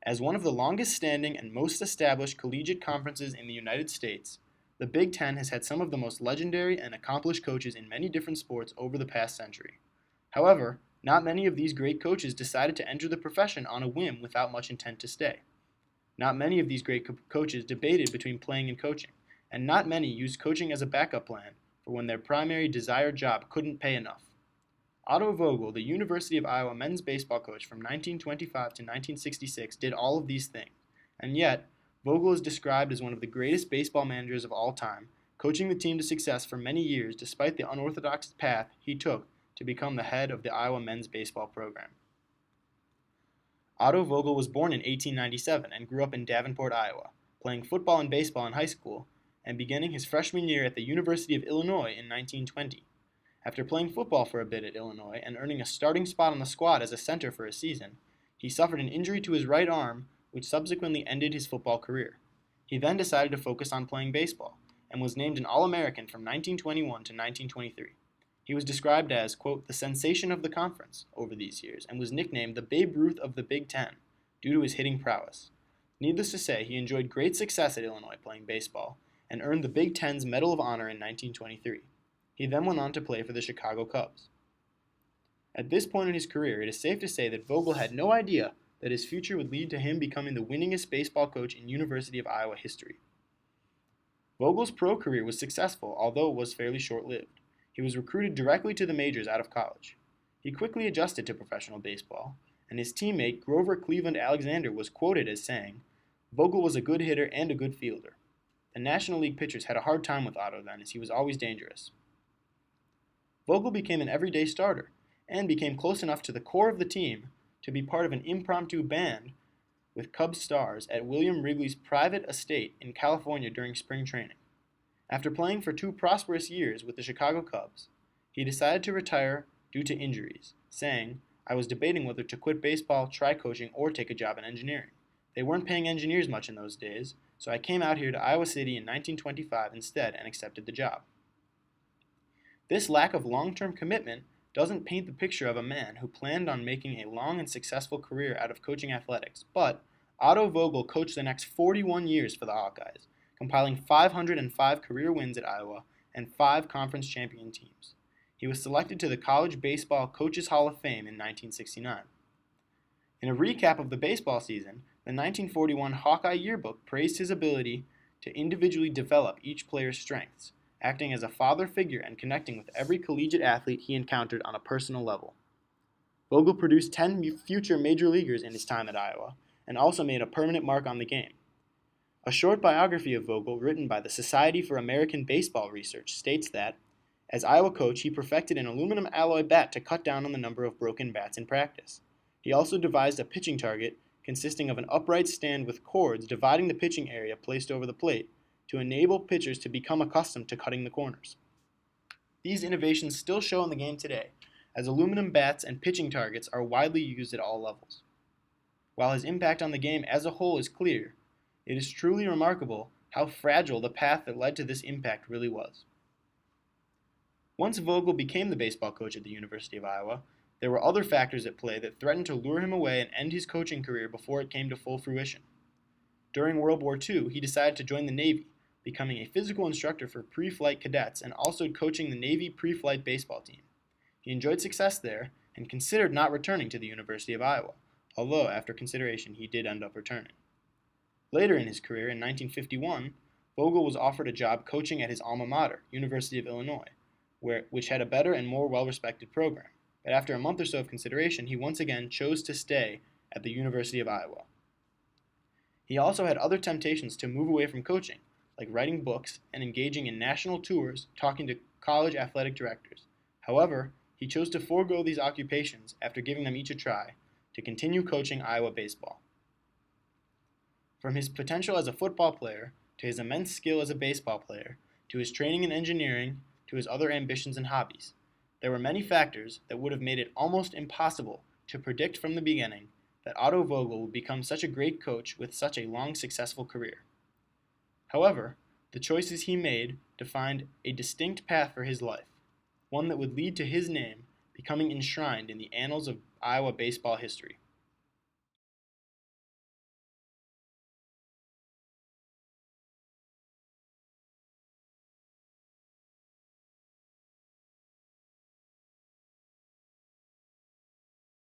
As one of the longest-standing and most established collegiate conferences in the United States, the Big Ten has had some of the most legendary and accomplished coaches in many different sports over the past century. However, not many of these great coaches decided to enter the profession on a whim without much intent to stay. Not many of these great coaches debated between playing and coaching, and not many used coaching as a backup plan for when their primary desired job couldn't pay enough. Otto Vogel, the University of Iowa men's baseball coach from 1925 to 1966, did all of these things, and yet, Vogel is described as one of the greatest baseball managers of all time, coaching the team to success for many years despite the unorthodox path he took to become the head of the Iowa men's baseball program. Otto Vogel was born in 1897 and grew up in Davenport, Iowa, playing football and baseball in high school, and beginning his freshman year at the University of Illinois in 1920. After playing football for a bit at Illinois and earning a starting spot on the squad as a center for a season, he suffered an injury to his right arm, which subsequently ended his football career. He then decided to focus on playing baseball, and was named an All-American from 1921 to 1923. He was described as, quote, the sensation of the conference over these years, and was nicknamed the Babe Ruth of the Big Ten, due to his hitting prowess. Needless to say, he enjoyed great success at Illinois playing baseball, and earned the Big Ten's Medal of Honor in 1923. He then went on to play for the Chicago Cubs. At this point in his career, it is safe to say that Vogel had no idea that his future would lead to him becoming the winningest baseball coach in University of Iowa history. Vogel's pro career was successful, although it was fairly short-lived. He was recruited directly to the majors out of college. He quickly adjusted to professional baseball, and his teammate Grover Cleveland Alexander was quoted as saying, "Vogel was a good hitter and a good fielder." The National League pitchers had a hard time with Otto then, as he was always dangerous. Vogel became an everyday starter, and became close enough to the core of the team to be part of an impromptu band with Cubs stars at William Wrigley's private estate in California during spring training. After playing for 2 prosperous years with the Chicago Cubs, he decided to retire due to injuries, saying, "I was debating whether to quit baseball, try coaching, or take a job in engineering. They weren't paying engineers much in those days, so I came out here to Iowa City in 1925 instead and accepted the job." This lack of long-term commitment doesn't paint the picture of a man who planned on making a long and successful career out of coaching athletics, but Otto Vogel coached the next 41 years for the Hawkeyes, compiling 505 career wins at Iowa and 5 conference champion teams. He was selected to the College Baseball Coaches Hall of Fame in 1969. In a recap of the baseball season, the 1941 Hawkeye Yearbook praised his ability to individually develop each player's strengths, acting as a father figure and connecting with every collegiate athlete he encountered on a personal level. Vogel produced 10 future major leaguers in his time at Iowa, and also made a permanent mark on the game. A short biography of Vogel written by the Society for American Baseball Research states that, as Iowa coach, he perfected an aluminum alloy bat to cut down on the number of broken bats in practice. He also devised a pitching target consisting of an upright stand with cords dividing the pitching area placed over the plate, to enable pitchers to become accustomed to cutting the corners. These innovations still show in the game today, as aluminum bats and pitching targets are widely used at all levels. While his impact on the game as a whole is clear, it is truly remarkable how fragile the path that led to this impact really was. Once Vogel became the baseball coach at the University of Iowa, there were other factors at play that threatened to lure him away and end his coaching career before it came to full fruition. During World War II, he decided to join the Navy, becoming a physical instructor for pre-flight cadets and also coaching the Navy pre-flight baseball team. He enjoyed success there and considered not returning to the University of Iowa, although after consideration he did end up returning. Later in his career, in 1951, Vogel was offered a job coaching at his alma mater, University of Illinois, which had a better and more well-respected program. But after a month or so of consideration, he once again chose to stay at the University of Iowa. He also had other temptations to move away from coaching, like writing books and engaging in national tours talking to college athletic directors. However, he chose to forego these occupations after giving them each a try to continue coaching Iowa baseball. From his potential as a football player, to his immense skill as a baseball player, to his training in engineering, to his other ambitions and hobbies, there were many factors that would have made it almost impossible to predict from the beginning that Otto Vogel would become such a great coach with such a long, successful career. However, the choices he made defined a distinct path for his life, one that would lead to his name becoming enshrined in the annals of Iowa baseball history.